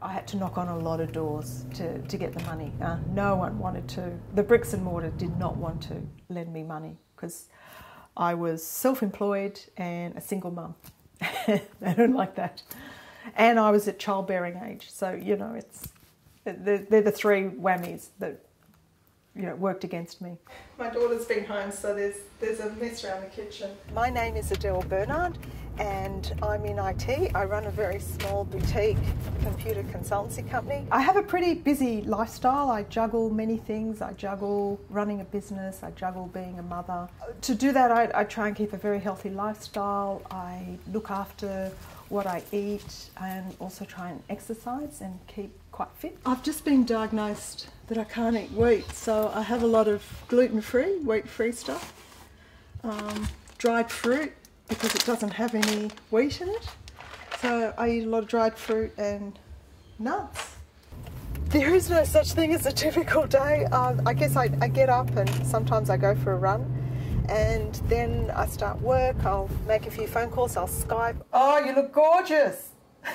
I had to knock on a lot of doors to get the money. No one wanted to. The bricks and mortar did not want to lend me money because I was self-employed and a single mum. They don't like that. And I was at childbearing age. So, you know, they're the three whammies that, you know, worked against me. My daughter's been home, so there's a mess around the kitchen. My name is ADELE Bernard and I'm in IT. I run a very small boutique computer consultancy company. I have a pretty busy lifestyle. I juggle many things. I juggle running a business. I juggle being a mother. To do that, I try and keep a very healthy lifestyle. I look after what I eat and also try and exercise and keep quite fit. I've just been diagnosed that I can't eat wheat, so I have a lot of gluten-free, wheat-free stuff, dried fruit because it doesn't have any wheat in it, so I eat a lot of dried fruit and nuts. There is no such thing as a typical day. I guess I get up and sometimes I go for a run and then I start work, I'll make a few phone calls, I'll Skype. Oh, you look gorgeous!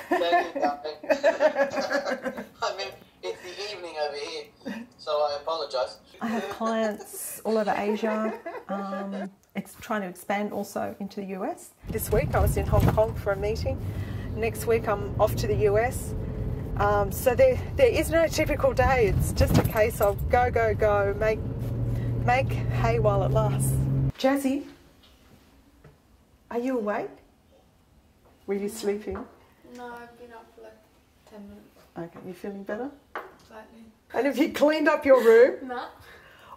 Thank you, I mean, it's the evening over here, so I apologise. I have clients all over Asia, trying to expand also into the US. This week I was in Hong Kong for a meeting. Next week I'm off to the US. So there is no typical day. It's just a case of go, go, go, make hay while it lasts. Jazzy, are you awake? Were you sleeping? No, I've been up for like 10 minutes. Okay, you feeling better? Slightly. And have you cleaned up your room? No.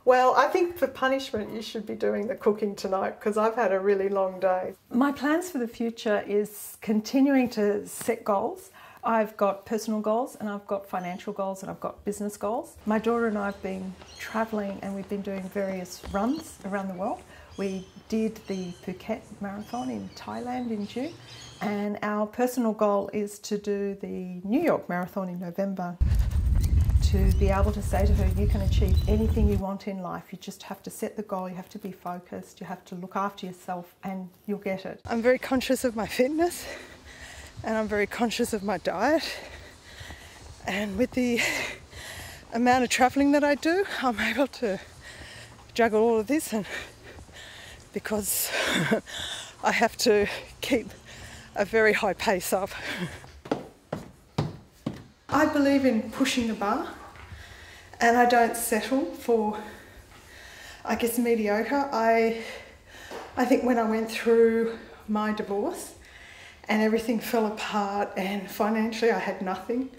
Well, I think for punishment you should be doing the cooking tonight because I've had a really long day. My plans for the future is continuing to set goals. I've got personal goals and I've got financial goals and I've got business goals. My daughter and I have been travelling and we've been doing various runs around the world. We did the Phuket Marathon in Thailand in June, and our personal goal is to do the New York Marathon in November. To be able to say to her, you can achieve anything you want in life. You just have to set the goal, you have to be focused, you have to look after yourself and you'll get it. I'm very conscious of my fitness and I'm very conscious of my diet. And with the amount of travelling that I do, I'm able to juggle all of this, and because I have to keep a very high pace up. I believe in pushing the bar and I don't settle for, I guess, mediocre. I think when I went through my divorce and everything fell apart and financially I had nothing,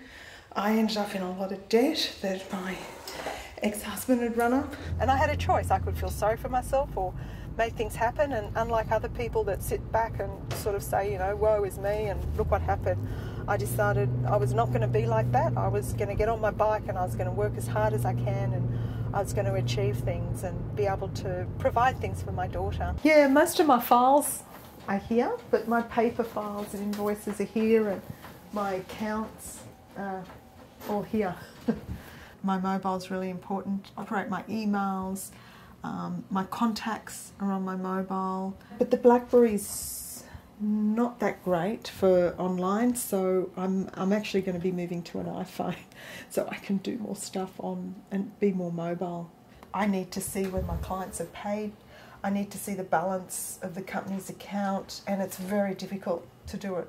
I ended up in a lot of debt that my ex-husband had run up. And I had a choice. I could feel sorry for myself or make things happen, and unlike other people that sit back and sort of say, you know, woe is me and look what happened, I decided I was not going to be like that. I was going to get on my bike and I was going to work as hard as I can, and I was going to achieve things and be able to provide things for my daughter. Yeah, most of my files are here, but my paper files and invoices are here, and my accounts are all here. My mobile's really important. I operate my emails. My contacts are on my mobile, but the BlackBerry's not that great for online, so I'm actually going to be moving to an iPhone so I can do more stuff on and be more mobile. I need to see when my clients are paid. I need to see the balance of the company's account, and it's very difficult to do it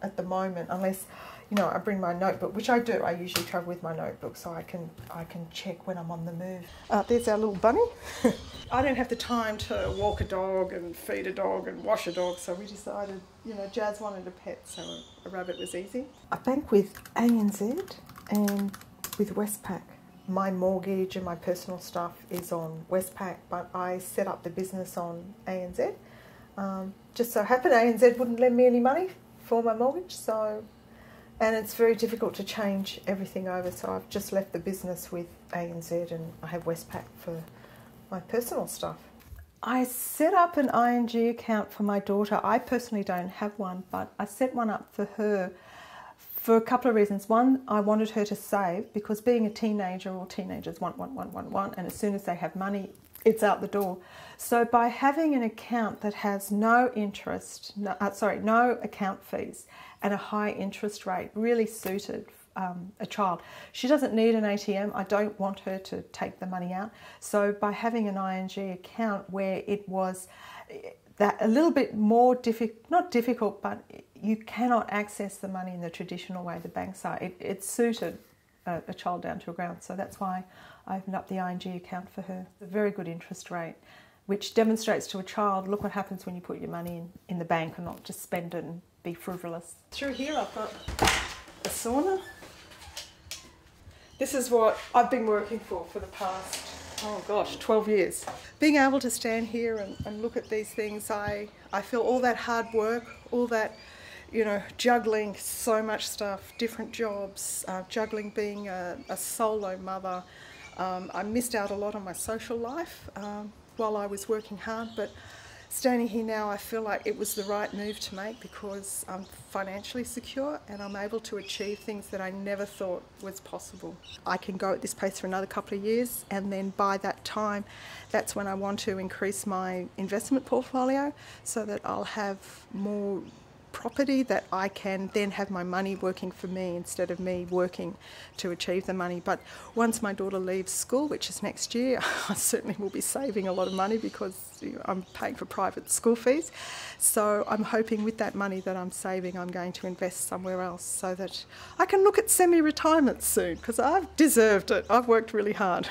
at the moment unless, you know, I bring my notebook, which I do. I usually travel with my notebook so I can check when I'm on the move. There's our little bunny. I don't have the time to walk a dog and feed a dog and wash a dog, so we decided, you know, Jazz wanted a pet, so a rabbit was easy. I bank with ANZ and with Westpac. My mortgage and my personal stuff is on Westpac, but I set up the business on ANZ. Just so happened ANZ wouldn't lend me any money for my mortgage, so, and it's very difficult to change everything over, so I've just left the business with ANZ and I have Westpac for my personal stuff. I set up an ING account for my daughter. I personally don't have one, but I set one up for her for a couple of reasons. One, I wanted her to save, because being a teenager, all teenagers want, and as soon as they have money, it's out the door. So by having an account that has no interest, no account fees and a high interest rate, really suited a child. She doesn't need an ATM. I don't want her to take the money out. So by having an ING account where it was that a little bit more not difficult, but you cannot access the money in the traditional way the banks are. It suited a child down to the ground. So that's why I opened up the ING account for her. A very good interest rate, which demonstrates to a child, look what happens when you put your money in the bank and not just spend it and be frivolous. Through here I've got a sauna. This is what I've been working for the past, 12 years. Being able to stand here and look at these things, I feel all that hard work, all that, juggling so much stuff, different jobs, juggling being a solo mother. I missed out a lot on my social life while I was working hard, but standing here now, I feel like it was the right move to make because I'm financially secure and I'm able to achieve things that I never thought was possible. I can go at this pace for another couple of years, and then by that time, that's when I want to increase my investment portfolio so that I'll have more property that I can then have my money working for me instead of me working to achieve the money. But once my daughter leaves school, which is next year, I certainly will be saving a lot of money because I'm paying for private school fees. So I'm hoping with that money that I'm saving, I'm going to invest somewhere else so that I can look at semi-retirement soon because I've deserved it. I've worked really hard.